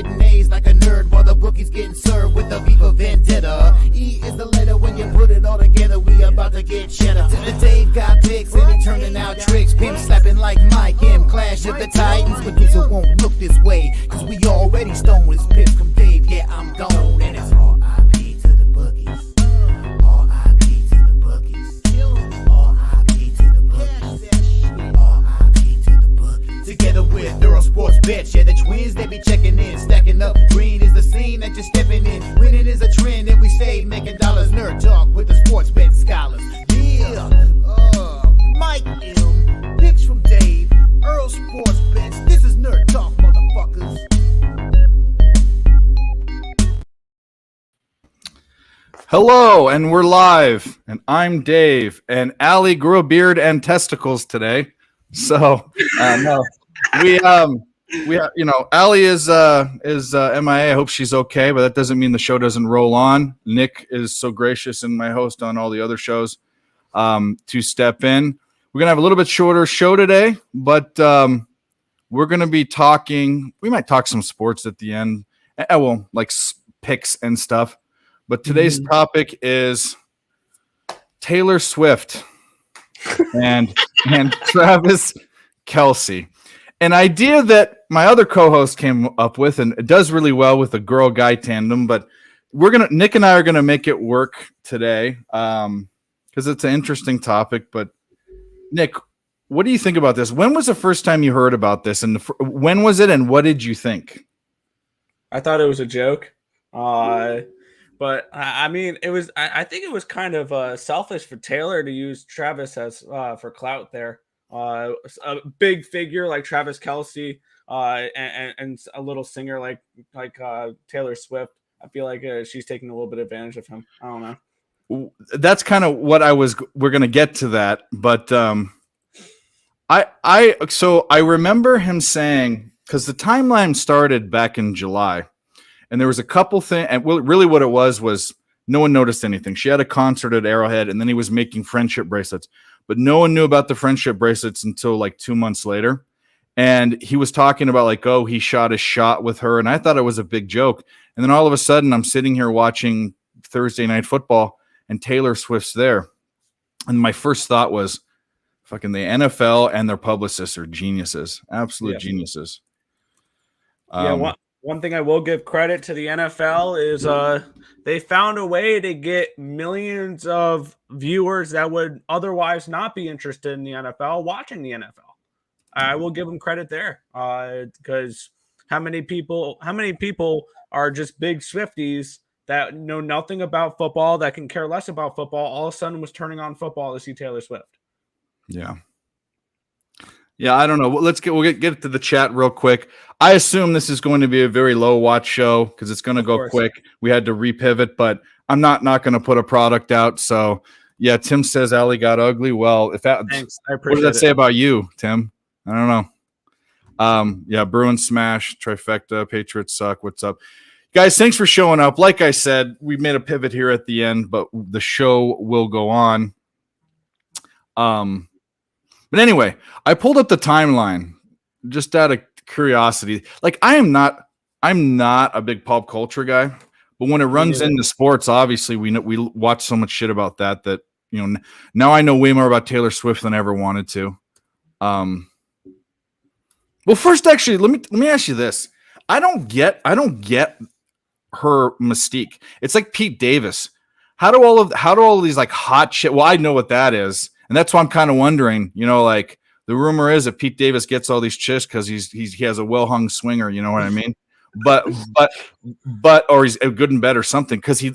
getting A's like a nerd while the bookie's getting served with a beef of vendetta. E is the letter when you put it all together. We about to get cheddar. Dave got picks and he turning out tricks. Pimp slapping like Mike in Clash of the Titans. Producer won't look this way, cause we already stoned his piss from Dave. Yeah, I'm gone. And it's R.I.P. to the bookies. R.I.P. to the bookies. R.I.P. to the bookies. R.I.P. to the bookies. Together with Euro Sports Bets, yeah, the twins, they be checking in. Stacking up, green is the scene that you're stepping in. Winning is a trend and we stay making dollars. Nerd talk with the sports bet scholars. Yeah, Mike M. Picks from Dave. Earl Sports Bets. This is Nerd Talk, motherfuckers. Hello, and we're live, and I'm Dave, and Allie grew a beard and testicles today, so no, we Allie is MIA. I hope she's okay, but that doesn't mean the show doesn't roll on. Nick is so gracious, and my host on all the other shows, to step in. We're gonna have a little bit shorter show today, but we're gonna be talking. We might talk some sports at the end. Well, like picks and stuff. But today's topic is Taylor Swift and Travis Kelce. An idea that my other co-host came up with, and it does really well with the girl-guy tandem, but Nick and I are gonna make it work today because it's an interesting topic. But Nick, what do you think about this? When was the first time you heard about this, and when was it, and what did you think? I thought it was a joke. But I mean, it was. I think it was kind of selfish for Taylor to use Travis as for clout there. A big figure like Travis Kelce, and a little singer like Taylor Swift. I feel like she's taking a little bit of advantage of him. I don't know. That's kind of what we're gonna get to that, but I remember him saying, because the timeline started back in July. And there was a couple things, and really what it was no one noticed anything. She had a concert at Arrowhead, and then he was making friendship bracelets. But no one knew about the friendship bracelets until like 2 months later. And he was talking about like, oh, he shot a shot with her. And I thought it was a big joke. And then all of a sudden, I'm sitting here watching Thursday Night Football, and Taylor Swift's there. And my first thought was, fucking the NFL and their publicists are geniuses, absolute geniuses. One thing I will give credit to the NFL is they found a way to get millions of viewers that would otherwise not be interested in the NFL watching the NFL. I will give them credit there because how many people are just big Swifties that know nothing about football, that can care less about football, all of a sudden was turning on football to see Taylor Swift. Yeah, I don't know. We'll get to the chat real quick. I assume this is going to be a very low watch show because it's going to go quick. We had to repivot, but I'm not going to put a product out. So yeah, Tim says Allie got ugly. Well, Thanks. I appreciate what does that say about you, Tim? I don't know. Yeah, Bruins smash, trifecta, Patriots suck. What's up, guys? Thanks for showing up. Like I said, we made a pivot here at the end, but the show will go on. But anyway, I pulled up the timeline just out of curiosity. Like I'm not a big pop culture guy, but when it runs into sports, obviously we watch so much shit about that now I know way more about Taylor Swift than I ever wanted to. Well, first, actually, let me ask you this. I don't get her mystique. It's like Pete Davis. How do all of these like hot shit? Well, I know what that is. And that's why I'm kind of wondering, like the rumor is that Pete Davis gets all these chicks because he has a well hung swinger. You know what I mean? But or he's good and bad or something because he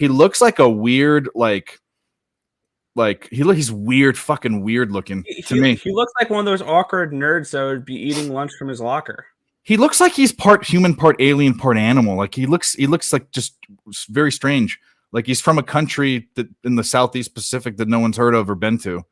looks like a weird he's fucking weird looking to me. He looks like one of those awkward nerds that would be eating lunch from his locker. He looks like he's part human, part alien, part animal. Like he looks like just very strange. Like he's from a country that in the Southeast Pacific that no one's heard of or been to,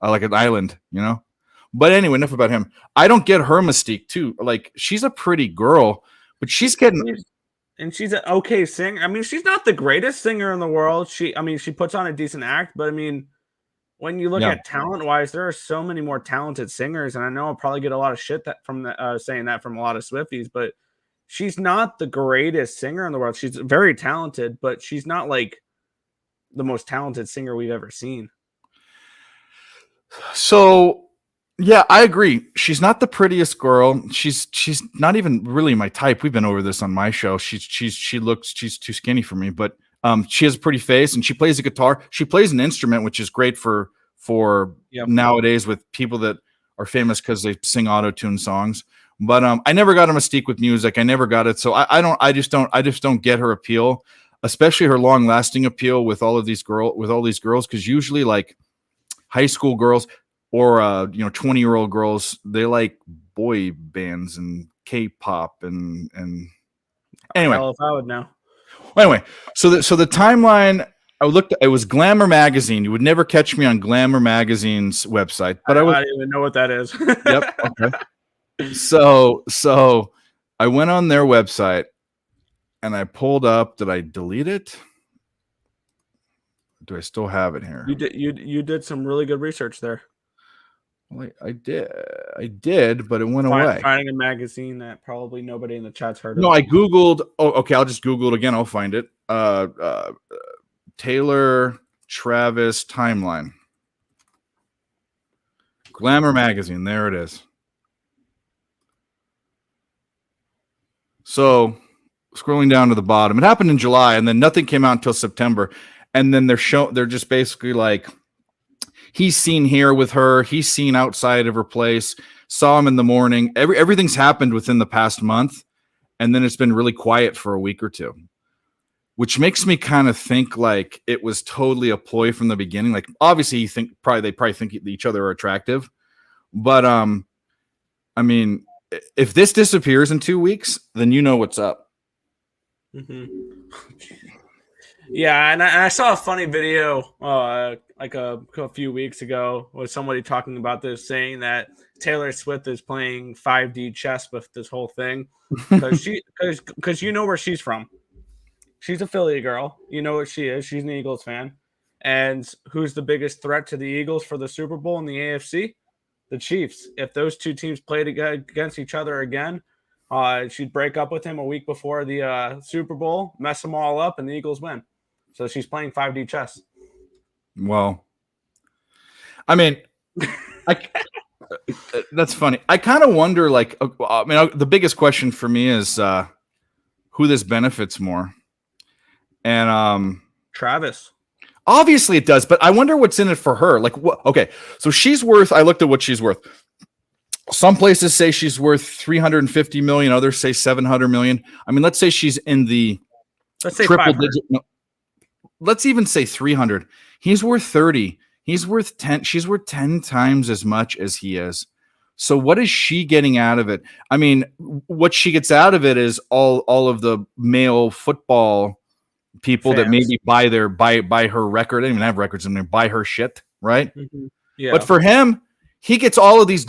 like an island, But anyway, enough about him. I don't get her mystique too. Like she's a pretty girl, but she's getting, and she's an okay singer. I mean, she's not the greatest singer in the world. She puts on a decent act, but I mean, when you look at talent-wise, there are so many more talented singers, and I know I'll probably get a lot of shit from saying that from a lot of Swifties, but she's not the greatest singer in the world. She's very talented, but she's not like the most talented singer we've ever seen. So yeah, I agree. She's not the prettiest girl. She's not even really my type. We've been over this on my show. She's too skinny for me, but she has a pretty face and she plays a guitar. She plays an instrument, which is great for nowadays with people that are famous because they sing auto-tune songs. But I never got a mystique with music. I never got it. So I just don't get her appeal, especially her long-lasting appeal with all these girls, because usually like high school girls or 20-year-old girls, they like boy bands and K-pop and anyway. Hell if I would know. Anyway, so the timeline I looked at, it was Glamour magazine. You would never catch me on Glamour magazine's website, but I don't even know what that is. Yep. Okay. So I went on their website and I pulled up. Did I delete it? Do I still have it here? You did some really good research there. Well, I did, but it went away. Finding a magazine that probably nobody in the chat's heard of. No, I Googled. Oh, okay. I'll just Google it again. I'll find it. Taylor Travis timeline. Glamour magazine. There it is. So scrolling down to the bottom, it happened in July, and then nothing came out until September. And then they're just basically like, he's seen here with her. He's seen outside of her place. Saw him in the morning. Everything's happened within the past month, and then it's been really quiet for a week or two, which makes me kind of think like it was totally a ploy from the beginning. Like obviously, they probably think each other are attractive, but I mean, if this disappears in 2 weeks, then you know what's up. Mm-hmm. Yeah, and I saw a funny video like a few weeks ago with somebody talking about this, saying that Taylor Swift is playing 5D chess with this whole thing because you know where she's from. She's a Philly girl. You know what she is. She's an Eagles fan. And who's the biggest threat to the Eagles for the Super Bowl in the AFC? The Chiefs. If those two teams played against each other again, she'd break up with him a week before the Super Bowl, mess them all up, and the Eagles win. So she's playing 5D chess. Well, I mean, that's funny. I kind of wonder, like, I mean, the biggest question for me is who this benefits more. And Travis. Obviously it does, but I wonder what's in it for her. Like, what? Okay, so she's worth. I looked at what she's worth. Some places say she's worth 350 million. Others say 700 million. I mean, let's say she's in the triple digit. No, let's even say 300. He's worth 30. He's worth 10. She's worth 10 times as much as he is. So what is she getting out of it? I mean, what she gets out of it is all of the male football people fans that maybe buy her record. They don't even have records and they buy her shit, right? Mm-hmm. Yeah. But for him, he gets all of these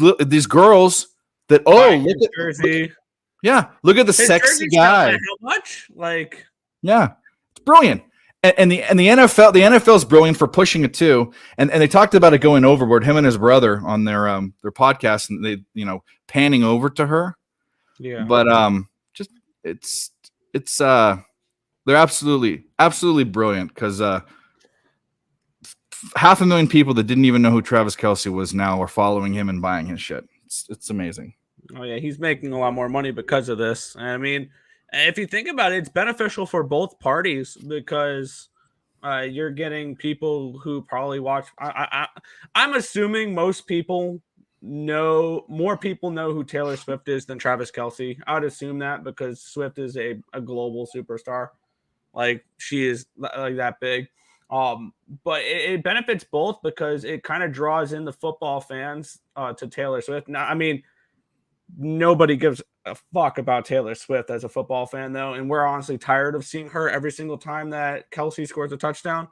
girls that look at jersey. Look at the sexy guy. How much? Like, yeah, it's brilliant. And the NFL is brilliant for pushing it too. And they talked about it going overboard. Him and his brother on their podcast, and they panning over to her. Yeah, but just it's they're absolutely brilliant because 500,000 people that didn't even know who Travis Kelce was now are following him and buying his shit. It's amazing. Oh yeah, he's making a lot more money because of this. I mean, if you think about it, it's beneficial for both parties because you're getting people who probably watch. I'm assuming more people know who Taylor Swift is than Travis Kelce. I would assume that because Swift is a global superstar. Like she is like that big. But it benefits both because it kind of draws in the football fans to Taylor Swift. Now, I mean, nobody gives a fuck about Taylor Swift as a football fan, though, and we're honestly tired of seeing her every single time that Kelce scores a touchdown.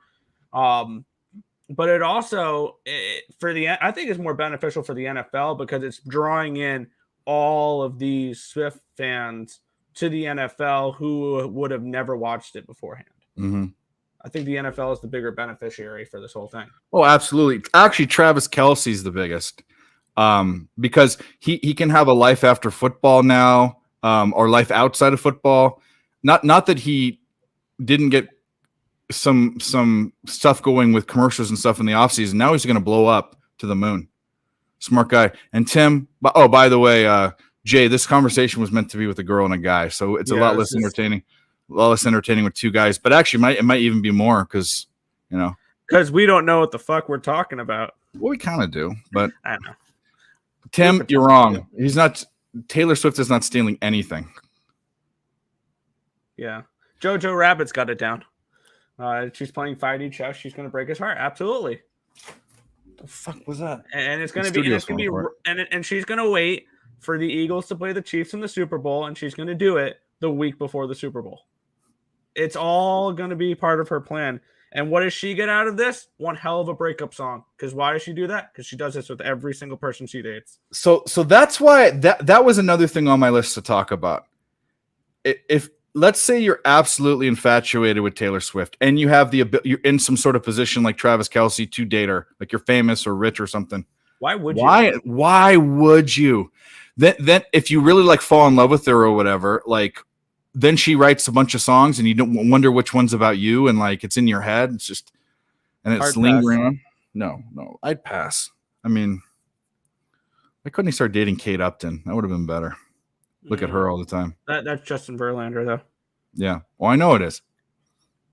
But it also I think it's more beneficial for the NFL because it's drawing in all of these Swift fans to the NFL who would have never watched it beforehand. Mm-hmm. I think the NFL is the bigger beneficiary for this whole thing. Oh, absolutely. Actually, Travis Kelce's the biggest because he can have a life after football now. or life outside of football. Not that he didn't get some stuff going with commercials and stuff in the offseason. Now he's going to blow up to the moon. Smart guy. And Tim, by the way, Jay, this conversation was meant to be with a girl and a guy, so it's a lot less entertaining. A lot less entertaining with two guys, but actually it might even be more because we don't know what the fuck we're talking about. Well, we kind of do, but I don't know. Tim, you're wrong. Taylor Swift is not stealing anything. Yeah. Jojo Rabbit's got it down. She's playing 5D chess. She's going to break his heart. Absolutely. The fuck was that? And it's going to be, and she's going to wait for the Eagles to play the Chiefs in the Super Bowl, and she's going to do it the week before the Super Bowl. It's all going to be part of her plan. And what does she get out of this? One hell of a breakup song. Because why does she do that? Because she does this with every single person she dates. So that's why that was another thing on my list to talk about. If let's say you're absolutely infatuated with Taylor Swift and you have you're in some sort of position like Travis Kelce to date her, like you're famous or rich or something. Why would you? Why would you? Then if you really like fall in love with her or whatever, like then she writes a bunch of songs and you don't wonder which one's about you and like it's in your head. It's just it's lingering on. No, I'd pass. I mean, why couldn't he start dating Kate Upton? That would have been better. Look at her all the time. That's Justin Verlander though. Yeah. Well, I know it is.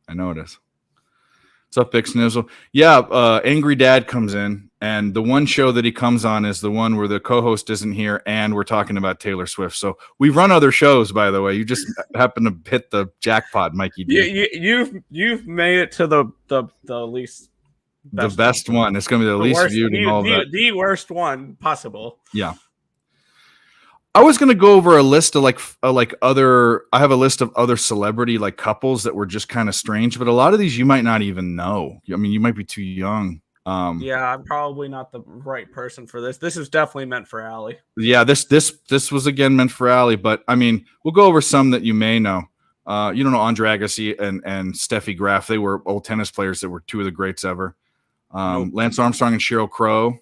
What's up, Big Snizzle? Yeah, Angry Dad comes in, and the one show that he comes on is the one where the co-host isn't here, and we're talking about Taylor Swift. So we run other shows, by the way. You just happen to hit the jackpot, Mikey D. You've made it to the least best the best one. It's going to be the least worst, viewed in all of that. The worst one possible. Yeah. I was going to go over a list of I have a list of other celebrity like couples that were just kind of strange, but a lot of these you might not even know. I mean, you might be too young. Yeah, I'm probably not the right person for this. This is definitely meant for Allie. Yeah, this was again meant for Allie, but I mean, we'll go over some that you may know. You don't know Andre Agassi and Steffi Graf. They were old tennis players that were two of the greats ever. Nope. Lance Armstrong and Sheryl Crow.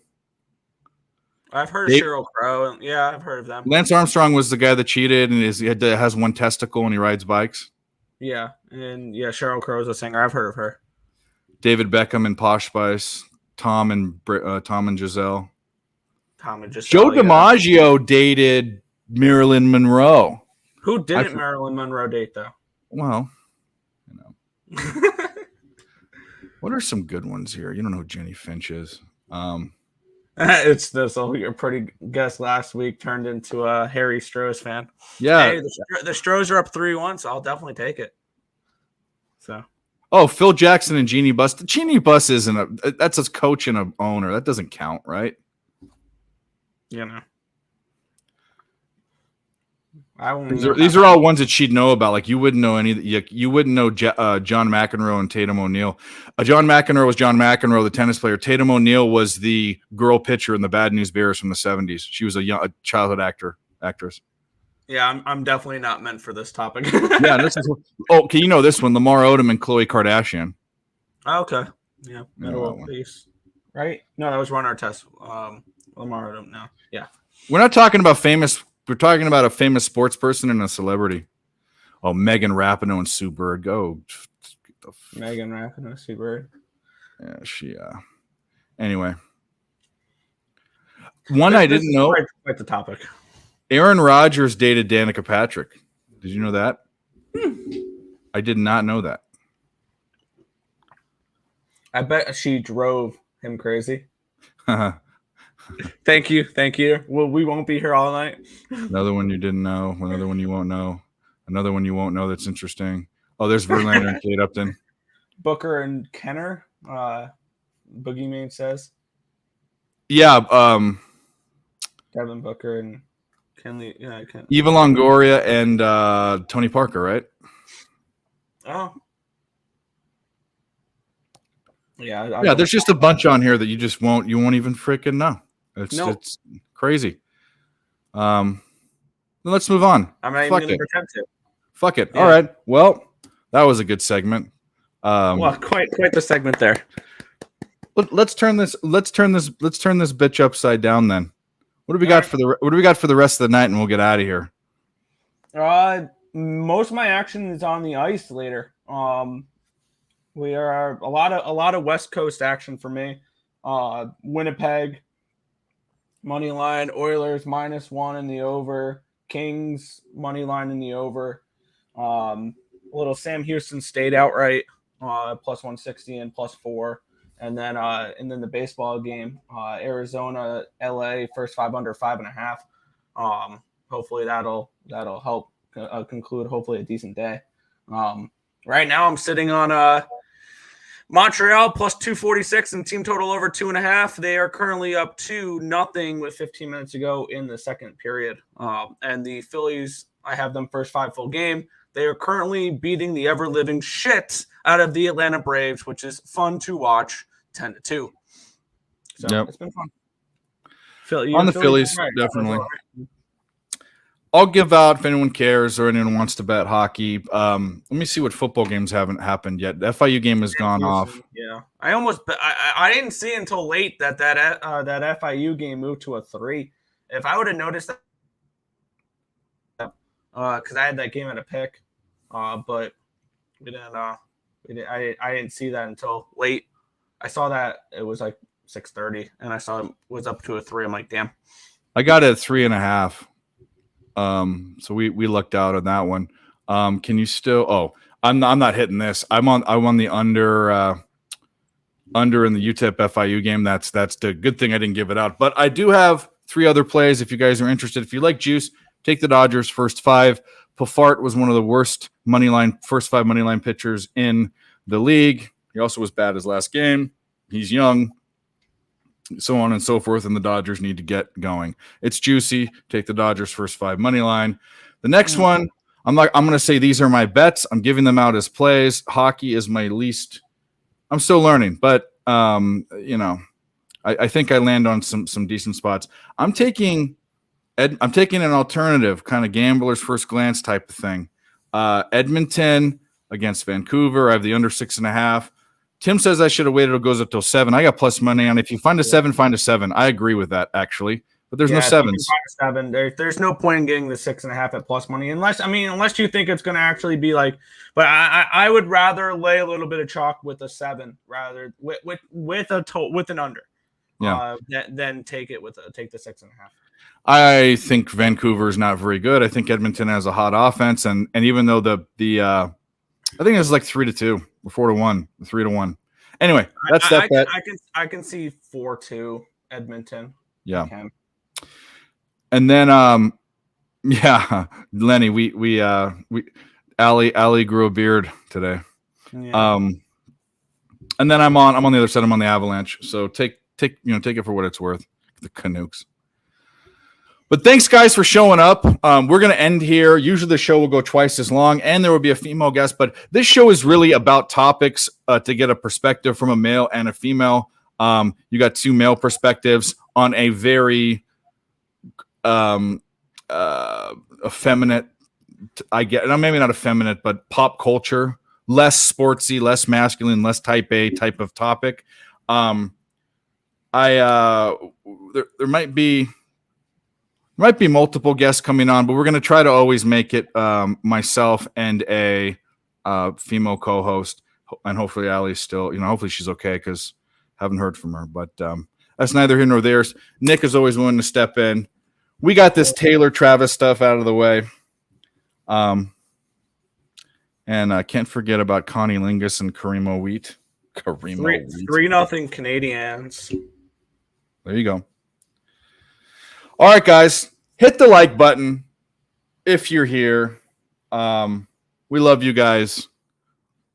I've heard of Sheryl Crow. Yeah, I've heard of them. Lance Armstrong was the guy that cheated and has one testicle and he rides bikes. Yeah, and Sheryl Crow is a singer. I've heard of her. David Beckham and Posh Spice. Tom and Giselle. Tom and Giselle. Joe DiMaggio dated Marilyn Monroe. Who didn't Marilyn Monroe date though? Well, what are some good ones here? You don't know who Jenny Finch is. It's this your pretty guess last week turned into a Harry Stroh's fan. Yeah. Hey, the Strohs are up 3-1, so I'll definitely take it. So. Oh, Phil Jackson and Jeannie Buss. Jeannie Buss that's a coach and an owner. That doesn't count, right? These are all ones that she'd know about. Like you wouldn't know any. You wouldn't know John McEnroe and Tatum O'Neal. John McEnroe was John McEnroe, the tennis player. Tatum O'Neal was the girl pitcher in the Bad News Bears from the 70s. She was a childhood actress. Yeah, I'm definitely not meant for this topic. Yeah, okay, you know this one: Lamar Odom and Khloe Kardashian. Okay, yeah, middle of piece, right? No, that was Ron Artest. Lamar Odom. No, yeah, we're not talking about famous. We're talking about a famous sports person and a celebrity. Oh, Megan Rapinoe and Sue Bird. Megan Rapinoe, Sue Bird. Yeah, she. Anyway, I didn't know. Quite the topic. Aaron Rodgers dated Danica Patrick. Did you know that? I did not know that. I bet she drove him crazy. Thank you. Well, we won't be here all night. Another one you didn't know. Another one you won't know. Another one you won't know that's interesting. Oh, there's Verlander and Kate Upton. Booker and Kenner. Boogeyman says. Yeah. Devin Booker and Kenley. Yeah, Eva Longoria and Tony Parker, right? Oh. Yeah. Yeah. There's just a bunch on here that you won't even freaking know. It's crazy. Let's move on. I'm not even going to pretend to. Fuck it. Yeah. All right. Well, that was a good segment. Well, quite the segment there. Let's turn this bitch upside down then. What do we got for the rest of the night, and we'll get out of here. Most of my action is on the ice later. We are a lot of West Coast action for me. Winnipeg money line, Oilers -1 in the over, Kings money line in the over. A little Sam Houston State outright, +160 and +4. And then the baseball game, Arizona, LA, first 5 under 5.5. Hopefully that'll help conclude hopefully a decent day. Right now I'm sitting on Montreal +246 and team total over 2.5. They are currently up 2-0 with 15 minutes to go in the second period. And the Phillies, I have them first 5 full game. They are currently beating the ever living shit out of the Atlanta Braves, which is fun to watch, 10-2. So yep. It's been fun. On the Phillies, right, definitely. I'll give out if anyone cares or anyone wants to bet hockey. Let me see what football games haven't happened yet. The FIU game has gone off. Yeah, I didn't see until late that FIU game moved to a 3. If I would have noticed that, because I had that game at a pick, but we didn't. I didn't see that until late. I saw that it was like 6:30, and I saw it was up to a 3. I'm like, damn. I got it at 3.5. So we lucked out on that one. Can you still? Oh, I'm not hitting this. I won the under in the UTEP FIU game. That's the good thing I didn't give it out. But I do have 3 other plays. If you guys are interested, if you like juice, take the Dodgers first 5. Pafart was one of the worst first 5 money line pitchers in the league. He also was bad his last game. He's young. So on and so forth, and the Dodgers need to get going. It's juicy. Take the Dodgers first 5 money line. The next one, I'm going to say these are my bets. I'm giving them out as plays. Hockey is my least. I'm still learning, but I think I land on some decent spots. I'm taking an alternative kind of gambler's first glance type of thing. Edmonton against Vancouver. I have the under 6.5. Tim says I should have waited. It goes up till 7. I got plus money on. If you find a 7, find a 7. I agree with that actually, but there's no 7s. There's no point in getting the 6.5 at plus money unless you think it's going to actually be like. But I would rather lay a little bit of chalk with a 7 rather with an under. Yeah. Than take the 6.5. I think Vancouver is not very good. I think Edmonton has a hot offense, and even though I think it was like 3-2, or 4-1, 3-1. Anyway, that's that bet. I can see 4-2 Edmonton. Yeah. And then Lenny, we Allie grew a beard today. Yeah. And then I'm on the other side. I'm on the Avalanche. So take it for what it's worth. The Canucks. But thanks, guys, for showing up. We're going to end here. Usually the show will go twice as long, and there will be a female guest. But this show is really about topics to get a perspective from a male and a female. You got 2 male perspectives on a very effeminate, maybe not effeminate, but pop culture, less sportsy, less masculine, less type A type of topic. There might be multiple guests coming on, but we're going to try to always make it myself and a female co-host, and hopefully Allie's still, hopefully she's okay because I haven't heard from her. But that's neither here nor there. Nick is always willing to step in. We got this Taylor Travis stuff out of the way, and I can't forget about Connie Lingus and Karimo Wheat. 3-0 Canadians. There you go. All right, guys, hit the like button if you're here. We love you guys.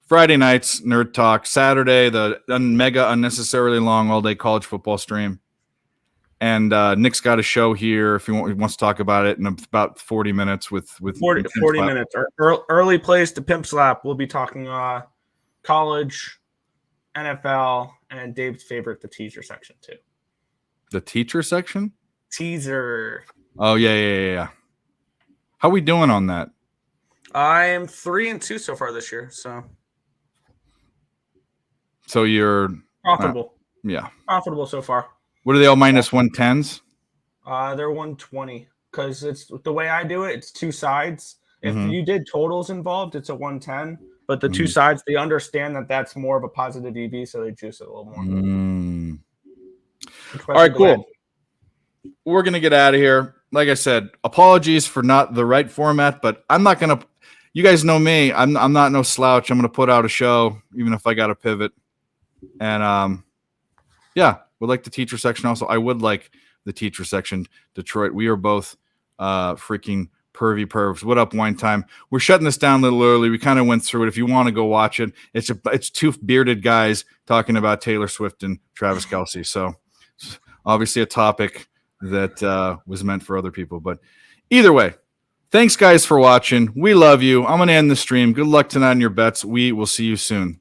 Friday nights, Nerd Talk. Saturday, the mega unnecessarily long all-day college football stream. And Nick's got a show here if he wants to talk about it in about 40 minutes with 40 minutes. Early plays to Pimp Slap. We'll be talking college, NFL, and Dave's favorite, the teaser section, too. The teacher section? Teaser. Oh, yeah. How we doing on that? I am 3-2 so far this year, so you're profitable. Yeah, profitable so far. What are they all minus 110s? They're 120 because it's the way I do it. It's 2 sides. If Mhm. you did totals involved, it's a 110. But the two sides, they understand that that's more of a positive EV, so they juice it a little more. Mm. All All right, cool. We're gonna get out of here. Like I said, apologies for not the right format, but I'm not gonna. You guys know me. I'm not no slouch. I'm gonna put out a show, even if I got to pivot. And yeah, would like the teacher section also. I would like the teacher section. Detroit. We are both freaking pervy pervs. What up, wine time? We're shutting this down a little early. We kind of went through it. If you want to go watch it, it's two bearded guys talking about Taylor Swift and Travis Kelce. So obviously a topic that was meant for other people. But either way, thanks guys for watching. We love you. I'm gonna end the stream. Good luck tonight on your bets. We will see you soon.